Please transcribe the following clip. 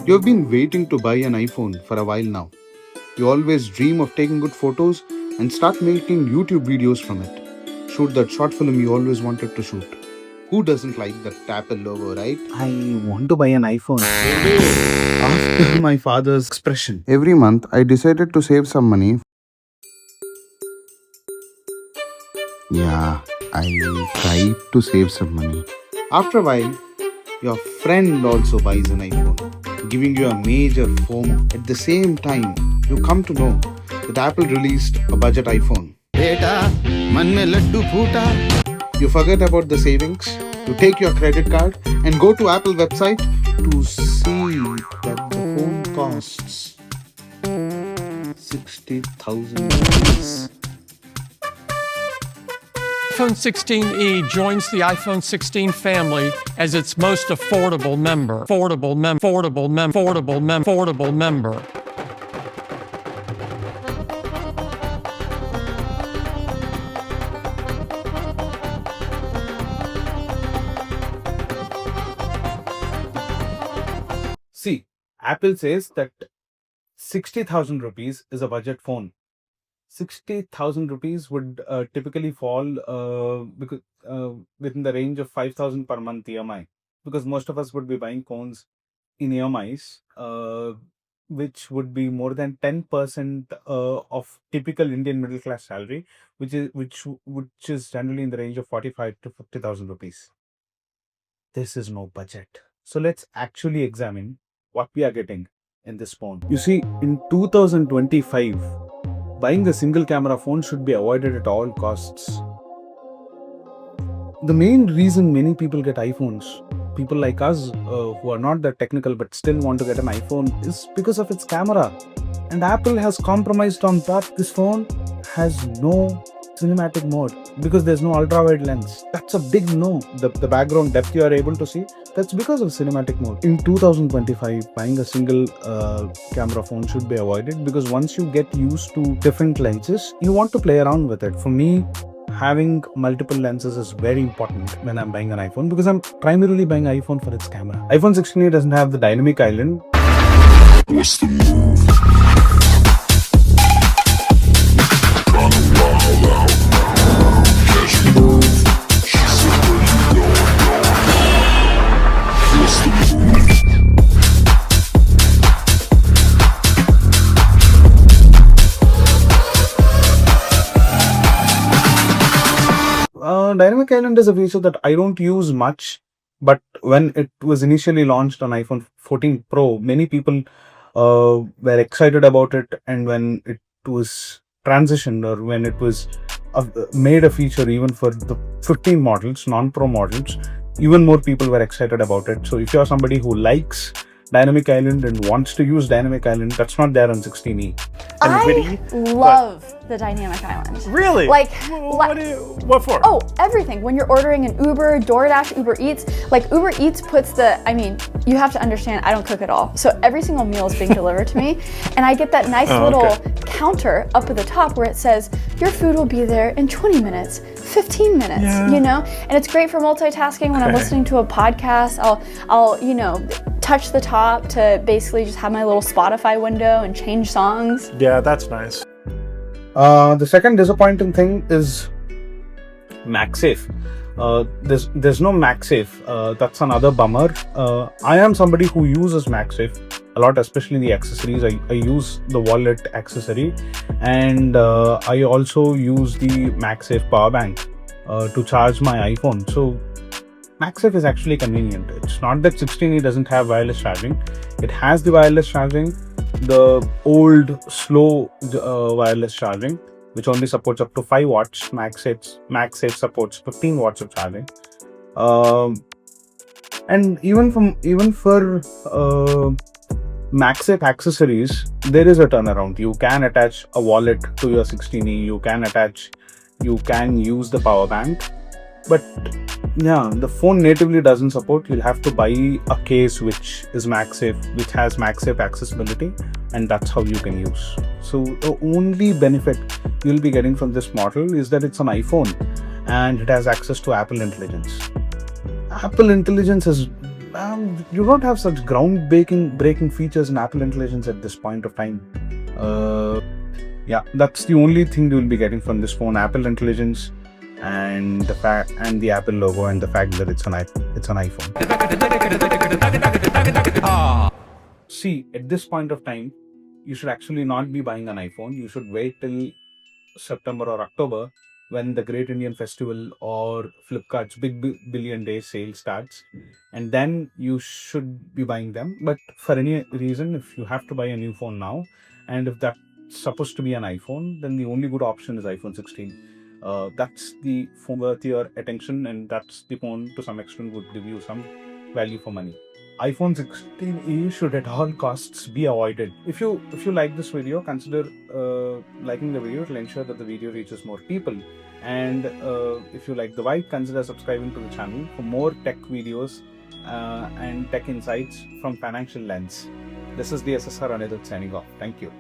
You've been waiting to buy an iPhone for a while now. You always dream of taking good photos and start making YouTube videos from it. Shoot that short film you always wanted to shoot. Who doesn't like that Apple logo, right? I want to buy an iPhone. After my father's expression. Every month, I decided to save some money. Yeah, I tried to save some money. After a while, your friend also buys an iPhone, giving you a major FOMO. At the same time, you come to know that Apple released a budget iPhone. Beta, man mein laddu phoota. You forget about the savings, you take your credit card and go to Apple website to see that the phone costs 60,000 rupees. iPhone 16e joins the iPhone 16 family as its most affordable member. Affordable member. See, Apple says that 60,000 rupees is a budget phone. 60,000 rupees would typically fall because within the range of 5,000 per month EMI, because most of us would be buying phones in EMIs, which would be more than 10% of typical Indian middle class salary, which is generally in the range of 45 to 50,000 rupees. This is no budget. So let's actually examine what we are getting in this phone. You see, in 2025, buying a single camera phone should be avoided at all costs. The main reason many people get iPhones, people like us who are not that technical but still want to get an iPhone, is because of its camera. And Apple has compromised on that. This phone has no cinematic mode because there's no ultra wide lens. That's a big no. The background depth you are able to see, that's because of cinematic mode. In 2025, buying a single camera phone should be avoided because once you get used to different lenses, you want to play around with it. For me, having multiple lenses is very important when I'm buying an iPhone because I'm primarily buying an iPhone for its camera. iPhone 16 doesn't have the dynamic island. What's the move? Dynamic Island is a feature that I don't use much, but when it was initially launched on iPhone 14 Pro, many people were excited about it, and when it was transitioned or when it was made a feature even for the 15 models, non-Pro models, even more people were excited about it. So if you're somebody who likes Dynamic Island and wants to use Dynamic Island, that's not there on 16e. I love the Dynamic Island. Really? Like, what for? Oh, everything. When you're ordering an Uber, DoorDash, Uber Eats, like Uber Eats puts you have to understand, I don't cook at all. So every single meal is being delivered to me. And I get that nice little counter up at the top where it says, your food will be there in 20 minutes, 15 minutes, you know? And it's great for multitasking. When I'm listening to a podcast, I'll touch the top to basically just have my little Spotify window and change songs. Yeah, that's nice. The second disappointing thing is MagSafe. There's no MagSafe. That's another bummer. I am somebody who uses MagSafe a lot, especially the accessories. I use the wallet accessory, and I also use the MagSafe power bank to charge my iPhone. So MagSafe is actually convenient. It's not that 16e doesn't have wireless charging. It has the wireless charging, the old slow wireless charging, which only supports up to 5 watts. MagSafe supports 15 watts of charging. And even for MagSafe accessories, there is a turnaround. You can attach a wallet to your 16e. You can use the power bank. But yeah, the phone natively doesn't support. You'll have to buy a case which is MagSafe, which has MagSafe accessibility, and that's how you can use. So the only benefit you'll be getting from this model is that it's an iPhone and it has access to Apple Intelligence. Apple Intelligence is you don't have such breaking features in Apple Intelligence at this point of time. Yeah, that's the only thing you will be getting from this phone: Apple Intelligence, and the Apple logo, and the fact that it's an iPhone. See, at this point of time, you should actually not be buying an iPhone. You should wait till September or October, when the Great Indian Festival or Flipkart's Big Billion Day sale starts, and then you should be buying them. But for any reason, if you have to buy a new phone now, and if that's supposed to be an iPhone, then the only good option is iPhone 16. That's the phone worth your attention, and that's the phone to some extent would give you some value for money. iPhone 16e should at all costs be avoided. If you like this video, consider liking the video. It'll ensure that the video reaches more people. And if you like the vibe, consider subscribing to the channel for more tech videos and tech insights from Financial Lens. This is D.S.S.R.Anirudh signing off. Thank you.